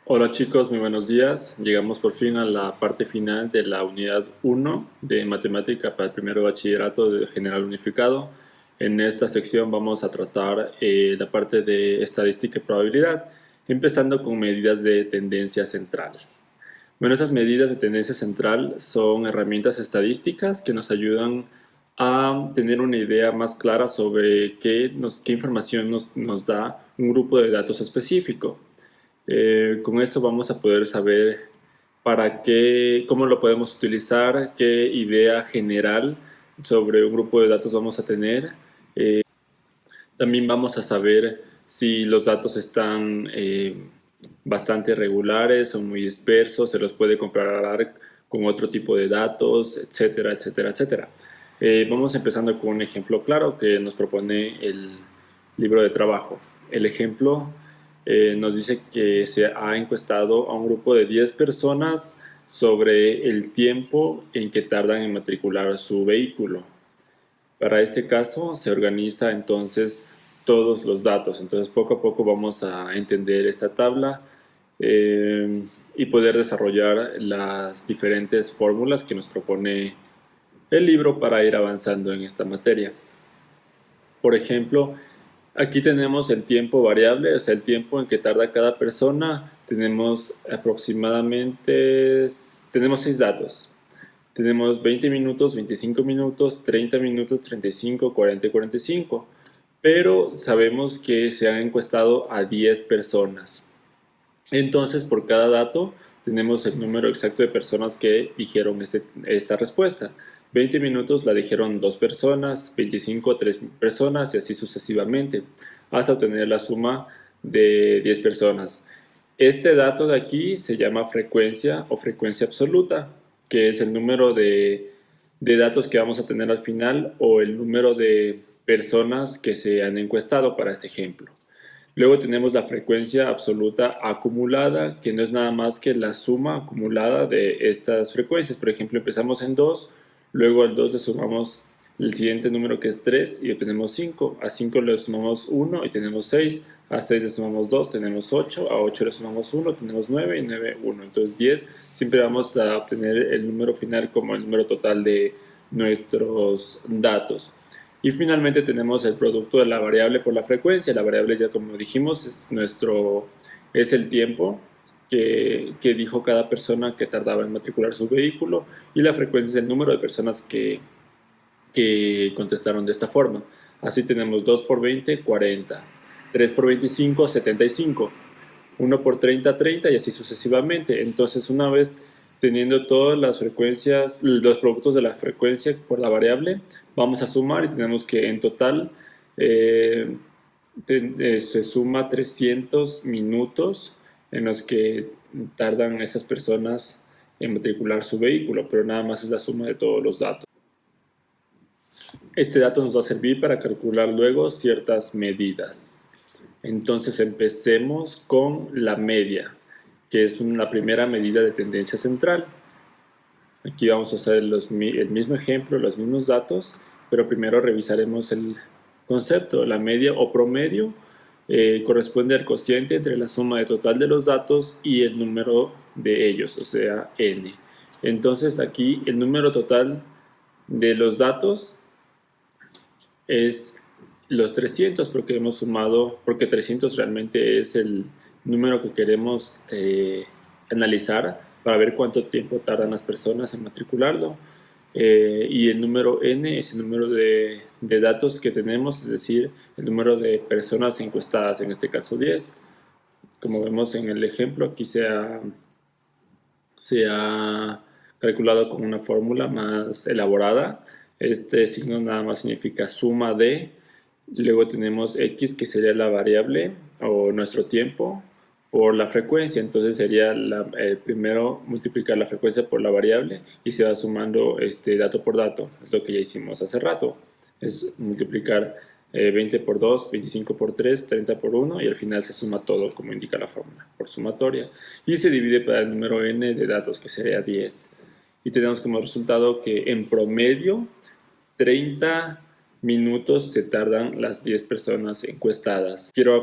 Hola chicos, muy buenos días. Llegamos por fin a la parte final de la unidad 1 de matemática para el primero de bachillerato de general unificado. En esta sección vamos a tratar la parte de estadística y probabilidad, empezando con medidas de tendencia central. Bueno, esas medidas de tendencia central son herramientas estadísticas que nos ayudan a tener una idea más clara sobre qué información nos da un grupo de datos específico. Con esto vamos a poder saber para qué, cómo lo podemos utilizar, qué idea general sobre un grupo de datos vamos a tener. También vamos a saber si los datos están bastante regulares o muy dispersos, se los puede comparar con otro tipo de datos, etcétera, etcétera, etcétera. Vamos empezando con un ejemplo claro que nos propone el libro de trabajo. El ejemplo nos dice que se ha encuestado a un grupo de 10 personas sobre el tiempo en que tardan en matricular su vehículo. Para este caso se organiza entonces todos los datos. Entonces poco a poco vamos a entender esta tabla y poder desarrollar las diferentes fórmulas que nos propone el libro para ir avanzando en esta materia. Por ejemplo, aquí tenemos el tiempo variable, o sea, el tiempo en que tarda cada persona. Tenemos aproximadamente, tenemos 6 datos. Tenemos 20 minutos, 25 minutos, 30 minutos, 35, 40 y 45. Pero sabemos que se han encuestado a 10 personas. Entonces, por cada dato tenemos el número exacto de personas que dijeron esta respuesta. 20 minutos la dijeron 2 personas, 25 3 personas y así sucesivamente, hasta obtener la suma de 10 personas. Este dato de aquí se llama frecuencia o frecuencia absoluta, que es el número de datos que vamos a tener al final o el número de personas que se han encuestado para este ejemplo. Luego tenemos la frecuencia absoluta acumulada, que no es nada más que la suma acumulada de estas frecuencias. Por ejemplo, empezamos en 2, luego al 2 le sumamos el siguiente número que es 3 y obtenemos 5. A 5 le sumamos 1 y tenemos 6. A 6 le sumamos 2, tenemos 8. A 8 le sumamos 1, tenemos 9 y 9, 1. Entonces 10. Siempre vamos a obtener el número final como el número total de nuestros datos. Y finalmente tenemos el producto de la variable por la frecuencia. La variable, ya como dijimos, es el tiempo que dijo cada persona que tardaba en matricular su vehículo, y la frecuencia es el número de personas que contestaron de esta forma. Así tenemos 2 por 20, 40, 3 por 25, 75, 1 por 30, 30 y así sucesivamente. Entonces, una vez teniendo todas las frecuencias, los productos de la frecuencia por la variable, vamos a sumar y tenemos que en total eh, se suma 300 minutos en los que tardan estas personas en matricular su vehículo, pero nada más es la suma de todos los datos. Este dato nos va a servir para calcular luego ciertas medidas. Entonces empecemos con la media, que es la primera medida de tendencia central. Aquí vamos a hacer el mismo ejemplo, los mismos datos, pero primero revisaremos el concepto. La media o promedio corresponde al cociente entre la suma de total de los datos y el número de ellos, o sea, n. Entonces aquí el número total de los datos es los 300 porque hemos sumado, porque 300 realmente es el número que queremos analizar para ver cuánto tiempo tardan las personas en matricularlo. Y el número n es el número de datos que tenemos, es decir, el número de personas encuestadas, en este caso 10. Como vemos en el ejemplo, aquí se ha calculado con una fórmula más elaborada. Este signo nada más significa suma de, luego tenemos x, que sería la variable o nuestro tiempo, por la frecuencia. Entonces sería primero multiplicar la frecuencia por la variable y se va sumando dato por dato. Es lo que ya hicimos hace rato. Es multiplicar 20 por 2, 25 por 3, 30 por 1 y al final se suma todo como indica la fórmula, por sumatoria. Y se divide para el número n de datos, que sería 10. Y tenemos como resultado que en promedio 30 minutos se tardan las 10 personas encuestadas. Quiero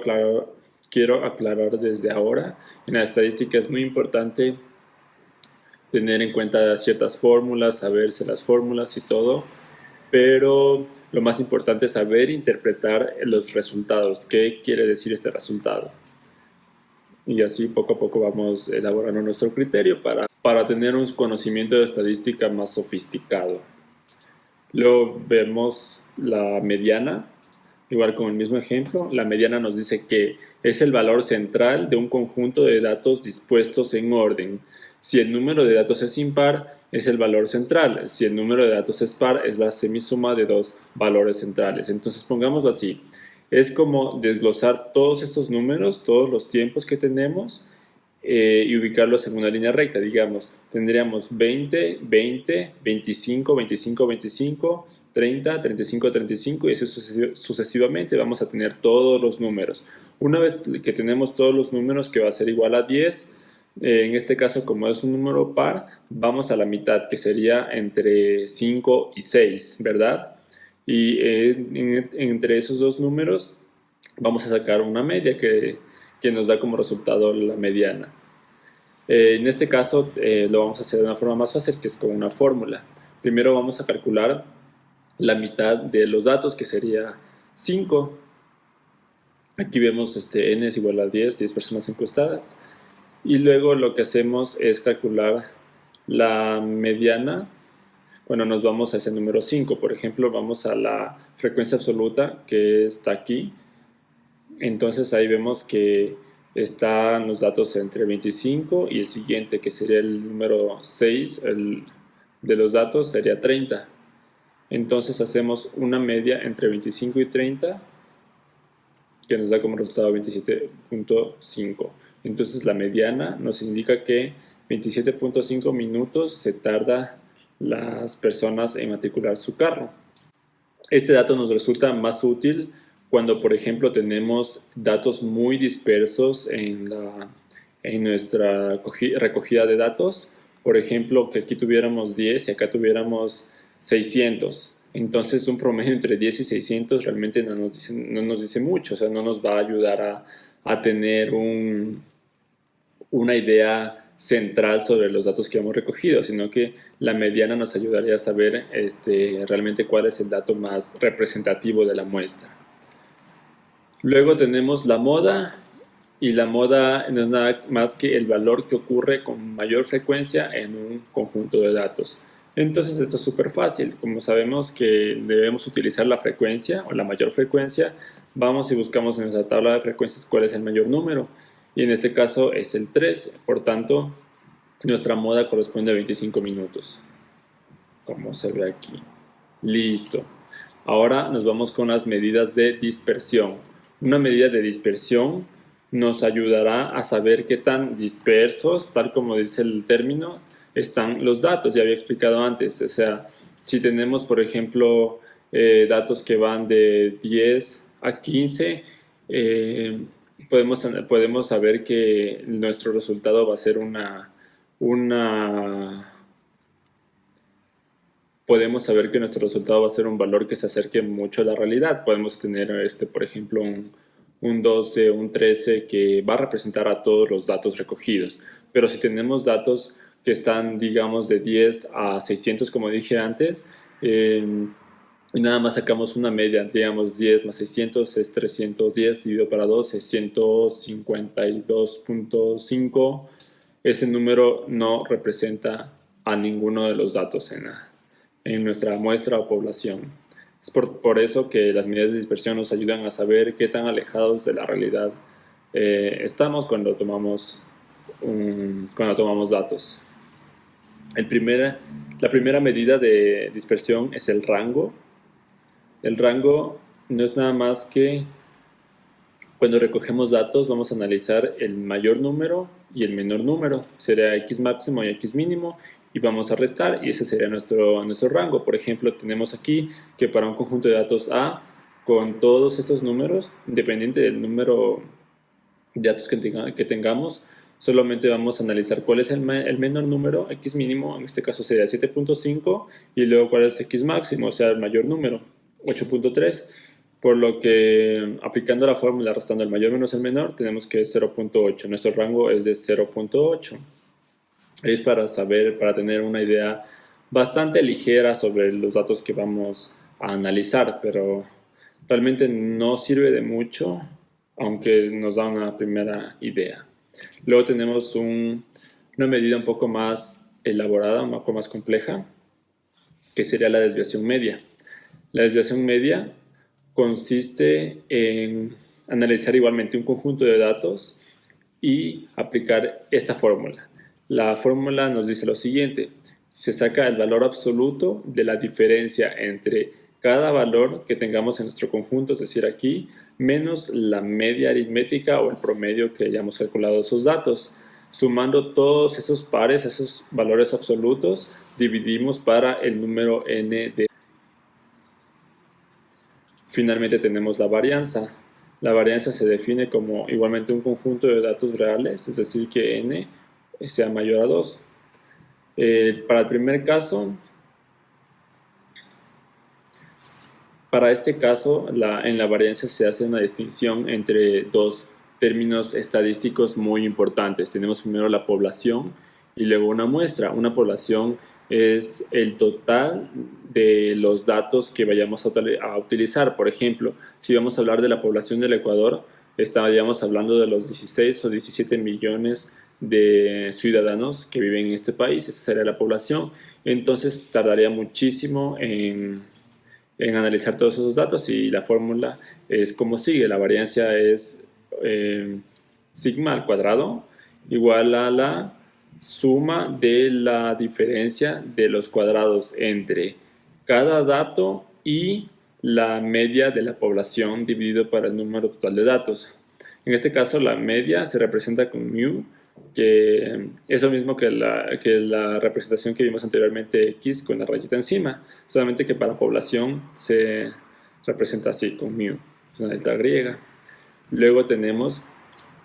quiero aclarar desde ahora, en la estadística es muy importante tener en cuenta ciertas fórmulas, saberse las fórmulas y todo, pero lo más importante es saber interpretar los resultados, qué quiere decir este resultado. Y así poco a poco vamos elaborando nuestro criterio para tener un conocimiento de estadística más sofisticado. Luego vemos la mediana, igual con el mismo ejemplo. La mediana nos dice que es el valor central de un conjunto de datos dispuestos en orden. Si el número de datos es impar, es el valor central. Si el número de datos es par, es la semisuma de dos valores centrales. Entonces pongámoslo así. Es como desglosar todos estos números, todos los tiempos que tenemos, y ubicarlos en una línea recta. Digamos, tendríamos 20, 20, 25, 25, 25, 30, 35, 35 y así sucesivamente vamos a tener todos los números. Una vez que tenemos todos los números que va a ser igual a 10, en este caso como es un número par, vamos a la mitad que sería entre 5 y 6, ¿verdad? Y entre esos dos números vamos a sacar una media que nos da como resultado la mediana. En este caso lo vamos a hacer de una forma más fácil, que es con una fórmula. Primero vamos a calcular la mitad de los datos, que sería 5. Aquí vemos n es igual a 10 personas encuestadas. Y luego lo que hacemos es calcular la mediana cuando nos vamos a ese número 5. Por ejemplo, vamos a la frecuencia absoluta, que está aquí. Entonces ahí vemos que están los datos entre 25 y el siguiente, que sería el número 6 de los datos, sería 30. Entonces hacemos una media entre 25 y 30, que nos da como resultado 27.5. Entonces la mediana nos indica que 27.5 minutos se tarda las personas en matricular su carro. Este dato nos resulta más útil cuando, por ejemplo, tenemos datos muy dispersos en nuestra recogida de datos. Por ejemplo, que aquí tuviéramos 10 y acá tuviéramos 600. Entonces, un promedio entre 10 y 600 realmente no nos dice mucho. O sea, no nos va a ayudar a tener una idea central sobre los datos que hemos recogido, sino que la mediana nos ayudaría a saber realmente cuál es el dato más representativo de la muestra. Luego tenemos la moda, y la moda no es nada más que el valor que ocurre con mayor frecuencia en un conjunto de datos. Entonces esto es súper fácil. Como sabemos que debemos utilizar la frecuencia o la mayor frecuencia, vamos y buscamos en nuestra tabla de frecuencias cuál es el mayor número. Y en este caso es el 3. Por tanto, nuestra moda corresponde a 25 minutos. Como se ve aquí. Listo. Ahora nos vamos con las medidas de dispersión. Una medida de dispersión nos ayudará a saber qué tan dispersos, tal como dice el término, están los datos. Ya había explicado antes. O sea, si tenemos, por ejemplo, datos que van de 10 a 15, podemos saber que nuestro resultado va a ser podemos saber que nuestro resultado va a ser un valor que se acerque mucho a la realidad. Podemos tener, por ejemplo, un 12, un 13 que va a representar a todos los datos recogidos. Pero si tenemos datos que están, digamos, de 10 a 600, como dije antes, y nada más sacamos una media, digamos 10 más 600 es 310, dividido para 2 es 152.5. Ese número no representa a ninguno de los datos en nuestra muestra o población. Es por eso que las medidas de dispersión nos ayudan a saber qué tan alejados de la realidad estamos cuando tomamos datos. La primera medida de dispersión es el rango. El rango no es nada más que cuando recogemos datos vamos a analizar el mayor número y el menor número. Sería x máximo y x mínimo, y vamos a restar, y ese sería nuestro rango. Por ejemplo, tenemos aquí que para un conjunto de datos A, con todos estos números, independiente del número de datos que tengamos, solamente vamos a analizar cuál es el menor número, x mínimo, en este caso sería 7.5, y luego cuál es x máximo, o sea, el mayor número, 8.3. por lo que aplicando la fórmula restando el mayor menos el menor, tenemos que es 0.8. Nuestro rango es de 0.8. Es para saber, para tener una idea bastante ligera sobre los datos que vamos a analizar, pero realmente no sirve de mucho, aunque nos da una primera idea. Luego tenemos una medida un poco más elaborada, un poco más compleja, que sería la desviación media. La desviación media consiste en analizar igualmente un conjunto de datos y aplicar esta fórmula. La fórmula nos dice lo siguiente: se saca el valor absoluto de la diferencia entre cada valor que tengamos en nuestro conjunto, es decir, aquí, menos la media aritmética o el promedio que hayamos calculado de esos datos. Sumando todos esos pares, esos valores absolutos, dividimos para el número n de... Finalmente tenemos la varianza. La varianza se define como igualmente un conjunto de datos reales, es decir, que n sea mayor a 2. Para el primer caso, para este caso, en la varianza se hace una distinción entre dos términos estadísticos muy importantes. Tenemos primero la población y luego una muestra. Una población es el total de los datos que vayamos a utilizar. Por ejemplo, si vamos a hablar de la población del Ecuador, estaríamos hablando de los 16 o 17 millones de ciudadanos que viven en este país. Esa sería la población. Entonces tardaría muchísimo en analizar todos esos datos, y la fórmula es como sigue. La varianza es sigma al cuadrado igual a la suma de la diferencia de los cuadrados entre cada dato y la media de la población dividido por el número total de datos. En este caso la media se representa con mu, que es lo mismo que la representación que vimos anteriormente, x con la rayita encima, solamente que para población se representa así, con mu, una delta griega. Luego tenemos,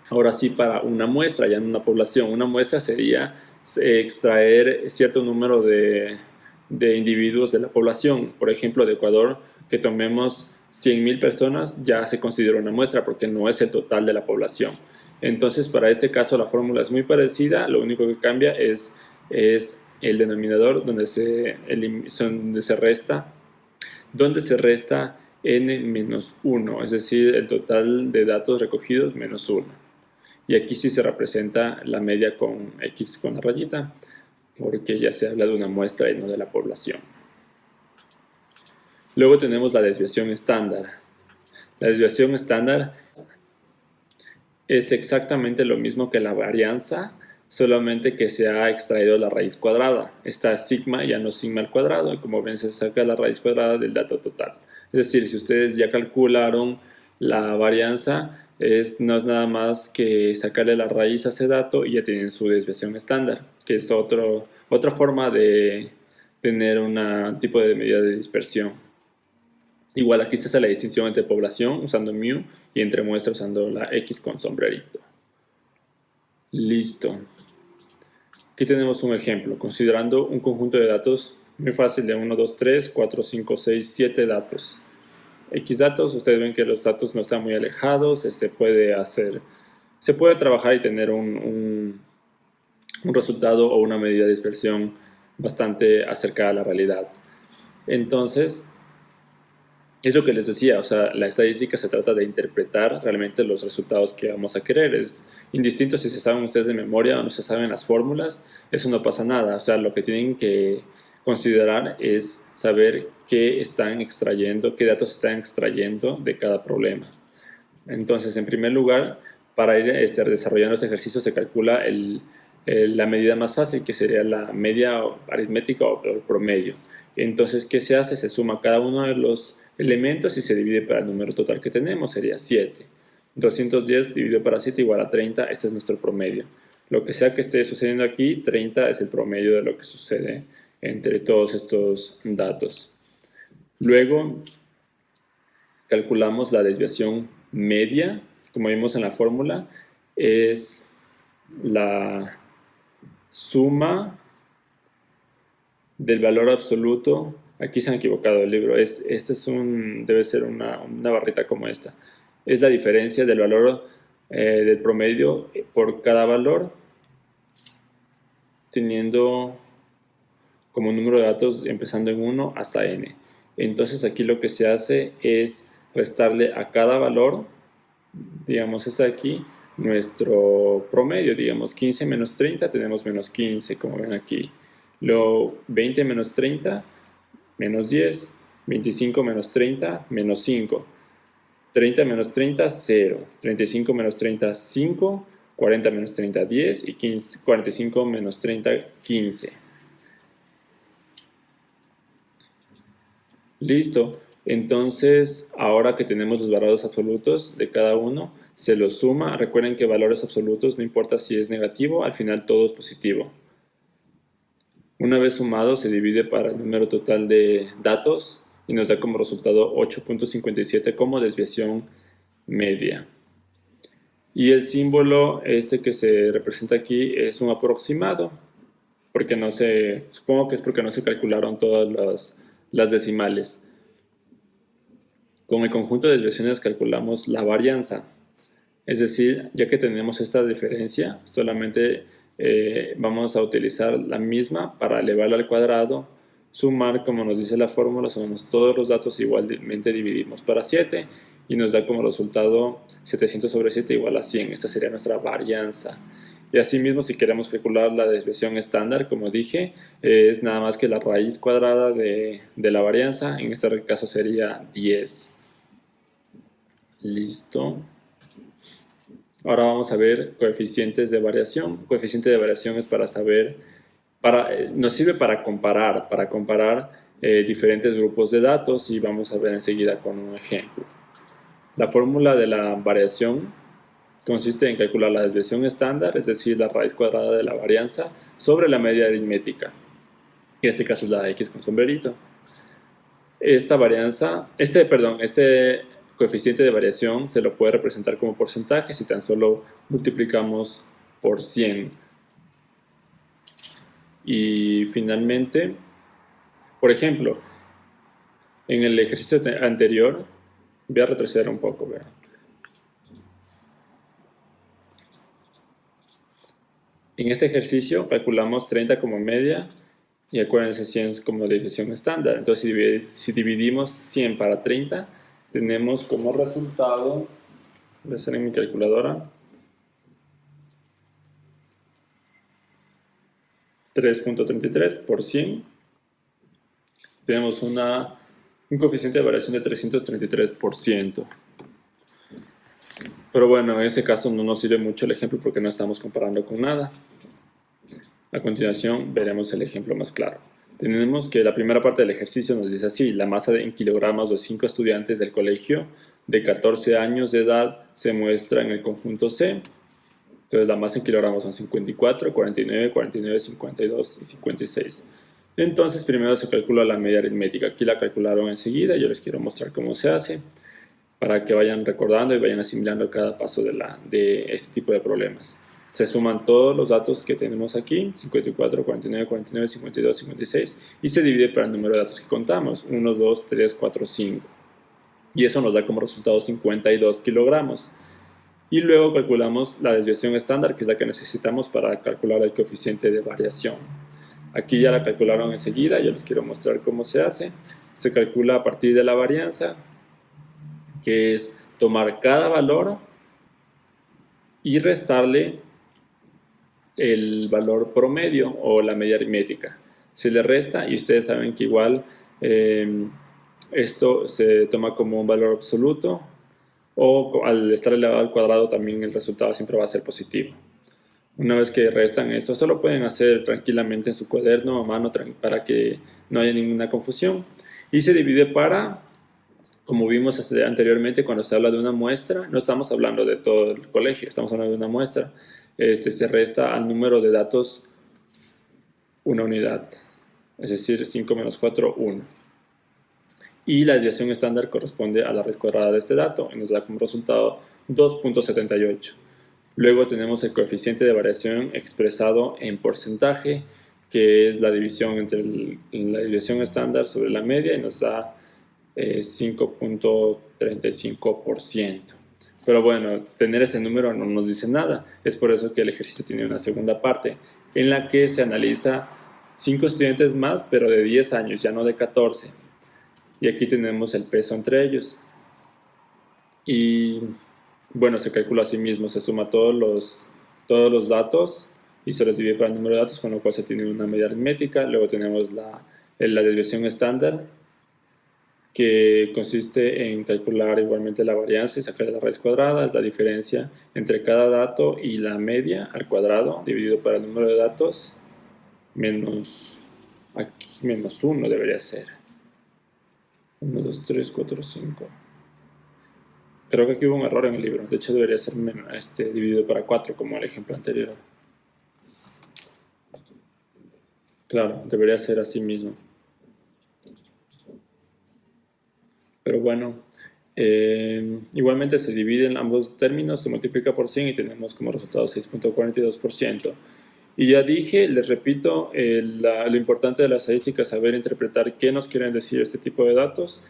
ahora sí, para una muestra, ya en una población, una muestra sería extraer cierto número de individuos de la población. Por ejemplo, de Ecuador, que tomemos 100.000 personas, ya se considera una muestra porque no es el total de la población. Entonces, para este caso la fórmula es muy parecida, lo único que cambia es el denominador donde se resta n menos 1, es decir, el total de datos recogidos menos 1. Y aquí sí se representa la media con x con la rayita, porque ya se habla de una muestra y no de la población. Luego tenemos la desviación estándar. La desviación estándar es exactamente lo mismo que la varianza, solamente que se ha extraído la raíz cuadrada. Esta sigma ya no es sigma al cuadrado, y como ven se saca la raíz cuadrada del dato total. Es decir, si ustedes ya calcularon la varianza, no es nada más que sacarle la raíz a ese dato y ya tienen su desviación estándar, que es otra forma de tener un tipo de medida de dispersión. Igual aquí se hace la distinción entre población usando mu y entre muestra usando la x con sombrerito. Listo. Aquí tenemos un ejemplo, considerando un conjunto de datos muy fácil de 1, 2, 3, 4, 5, 6, 7 datos. X datos, ustedes ven que los datos no están muy alejados, se puede trabajar y tener un resultado o una medida de dispersión bastante acercada a la realidad. Entonces, es lo que les decía, o sea, la estadística se trata de interpretar realmente los resultados que vamos a querer. Es indistinto si se saben ustedes de memoria o no se saben las fórmulas, eso no pasa nada. O sea, lo que tienen que considerar es saber qué están extrayendo, qué datos están extrayendo de cada problema. Entonces, en primer lugar, para ir desarrollando este ejercicio se calcula la medida más fácil, que sería la media aritmética o el promedio. Entonces, ¿qué se hace? Se suma cada uno de los elementos y se divide para el número total que tenemos, sería 7. 210 dividido para 7 igual a 30, este es nuestro promedio. Lo que sea que esté sucediendo aquí, 30 es el promedio de lo que sucede entre todos estos datos. Luego, calculamos la desviación media, como vimos en la fórmula, es la suma del valor absoluto Aquí se han equivocado el libro. Debe ser una barrita como esta. Es la diferencia del valor del promedio por cada valor, teniendo como número de datos empezando en 1 hasta n. Entonces aquí lo que se hace es restarle a cada valor, digamos este de aquí, nuestro promedio, digamos 15 menos 30 tenemos menos 15, como ven aquí. Luego 20 menos 30, menos 10, 25 menos 30, menos 5, 30 menos 30, 0, 35 menos 30, 5, 40 menos 30, 10 y 45 menos 30, 15. Listo. Entonces, ahora que tenemos los valores absolutos de cada uno, se los suma. Recuerden que valores absolutos, no importa si es negativo, al final todo es positivo. Una vez sumado, se divide para el número total de datos y nos da como resultado 8.57 como desviación media. Y el símbolo que se representa aquí es un aproximado, porque supongo que es porque no se calcularon todas las decimales. Con el conjunto de desviaciones calculamos la varianza. Es decir, ya que tenemos esta diferencia, solamente vamos a utilizar la misma para elevarla al cuadrado, sumar, como nos dice la fórmula, sumamos todos los datos, igualmente dividimos para 7 y nos da como resultado 700 sobre 7 igual a 100. Esta sería nuestra varianza. Y asimismo, si queremos calcular la desviación estándar, como dije, es nada más que la raíz cuadrada de la varianza. En este caso sería 10. Listo. Ahora vamos a ver coeficientes de variación. Coeficiente de variación es para saber, nos sirve para comparar diferentes grupos de datos y vamos a ver enseguida con un ejemplo. La fórmula de la variación consiste en calcular la desviación estándar, es decir, la raíz cuadrada de la varianza, sobre la media aritmética. En este caso es la x con sombrerito. Este coeficiente de variación se lo puede representar como porcentaje si tan solo multiplicamos por 100. Y finalmente, por ejemplo, en el ejercicio anterior, voy a retroceder un poco, ¿verdad? En este ejercicio calculamos 30 como media y acuérdense 100 como desviación estándar. Entonces si dividimos 100 para 30, tenemos como resultado, voy a hacer en mi calculadora, 3.33 por 100. Tenemos un coeficiente de variación de 333%. Pero bueno, en este caso no nos sirve mucho el ejemplo porque no estamos comparando con nada. A continuación veremos el ejemplo más claro. Tenemos que la primera parte del ejercicio nos dice así: la masa en kilogramos de 5 estudiantes del colegio de 14 años de edad se muestra en el conjunto C. Entonces la masa en kilogramos son 54, 49, 49, 52 y 56. Entonces primero se calcula la media aritmética. Aquí la calcularon enseguida, yo les quiero mostrar cómo se hace para que vayan recordando y vayan asimilando cada paso de este tipo de problemas. Se suman todos los datos que tenemos aquí, 54, 49, 49, 52, 56, y se divide por el número de datos que contamos, 1, 2, 3, 4, 5. Y eso nos da como resultado 52 kilogramos. Y luego calculamos la desviación estándar, que es la que necesitamos para calcular el coeficiente de variación. Aquí ya la calcularon enseguida, yo les quiero mostrar cómo se hace. Se calcula a partir de la varianza, que es tomar cada valor y restarle el valor promedio o la media aritmética. Se le resta y ustedes saben que igual esto se toma como un valor absoluto, o al estar elevado al cuadrado también el resultado siempre va a ser positivo. Una vez que restan esto, esto lo pueden hacer tranquilamente en su cuaderno a mano para que no haya ninguna confusión. Y se divide para, como vimos anteriormente, cuando se habla de una muestra, no estamos hablando de todo el colegio, estamos hablando de una muestra. Se resta al número de datos una unidad, es decir, 5 menos 4, 1. Y la desviación estándar corresponde a la raíz cuadrada de este dato y nos da como resultado 2.78. Luego tenemos el coeficiente de variación expresado en porcentaje, que es la división entre la desviación estándar sobre la media, y nos da 5.35%. Pero bueno, tener ese número no nos dice nada. Es por eso que el ejercicio tiene una segunda parte en la que se analiza 5 estudiantes más, pero de 10 años, ya no de 14. Y aquí tenemos el peso entre ellos. Y bueno, se calcula a sí mismo, se suma todos los datos y se los divide por el número de datos, con lo cual se tiene una media aritmética. Luego tenemos la desviación estándar, que consiste en calcular igualmente la varianza y sacar la raíz cuadrada. Es la diferencia entre cada dato y la media al cuadrado dividido por el número de datos menos, aquí menos 1 debería ser. 1, 2, 3, 4, 5. Creo que aquí hubo un error en el libro. De hecho, debería ser dividido para 4, como el ejemplo anterior. Claro, debería ser así mismo. Pero bueno, igualmente se dividen ambos términos, se multiplica por 100 y tenemos como resultado 6.42%. Y ya dije, les repito, lo importante de la estadística es saber interpretar qué nos quieren decir este tipo de datos.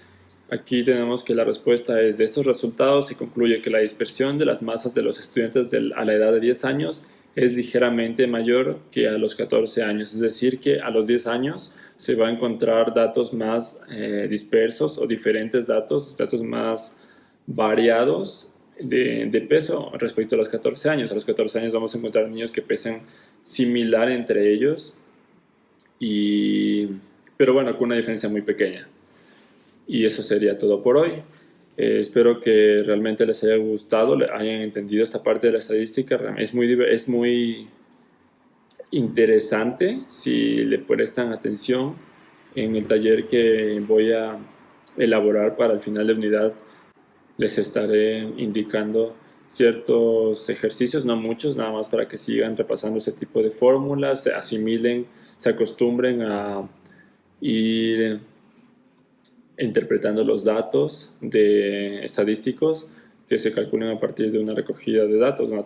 Aquí tenemos que la respuesta es: de estos resultados se concluye que la dispersión de las masas de los estudiantes a la edad de 10 años es ligeramente mayor que a los 14 años. Es decir, que a los 10 años se va a encontrar datos más dispersos o diferentes datos más variados de peso respecto a los 14 años. A los 14 años vamos a encontrar niños que pesan similar entre ellos, pero bueno, con una diferencia muy pequeña. Y eso sería todo por hoy. Espero que realmente les haya gustado, hayan entendido esta parte de la estadística. Es muy interesante si le prestan atención. En el taller que voy a elaborar para el final de unidad, les estaré indicando ciertos ejercicios, no muchos, nada más para que sigan repasando ese tipo de fórmulas, se asimilen, se acostumbren a ir interpretando los datos estadísticos que se calculan a partir de una recogida de datos, de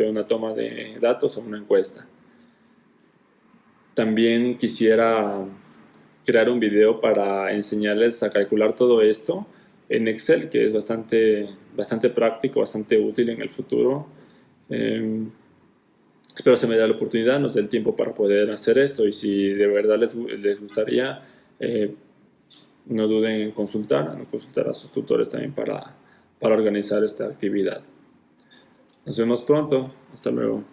una toma de datos o una encuesta. También quisiera crear un video para enseñarles a calcular todo esto en Excel, que es bastante práctico, bastante útil en el futuro. Espero se me dé la oportunidad, nos dé el tiempo para poder hacer esto, y si de verdad les gustaría, no duden en consultar a sus tutores también para organizar esta actividad. Nos vemos pronto. Hasta luego.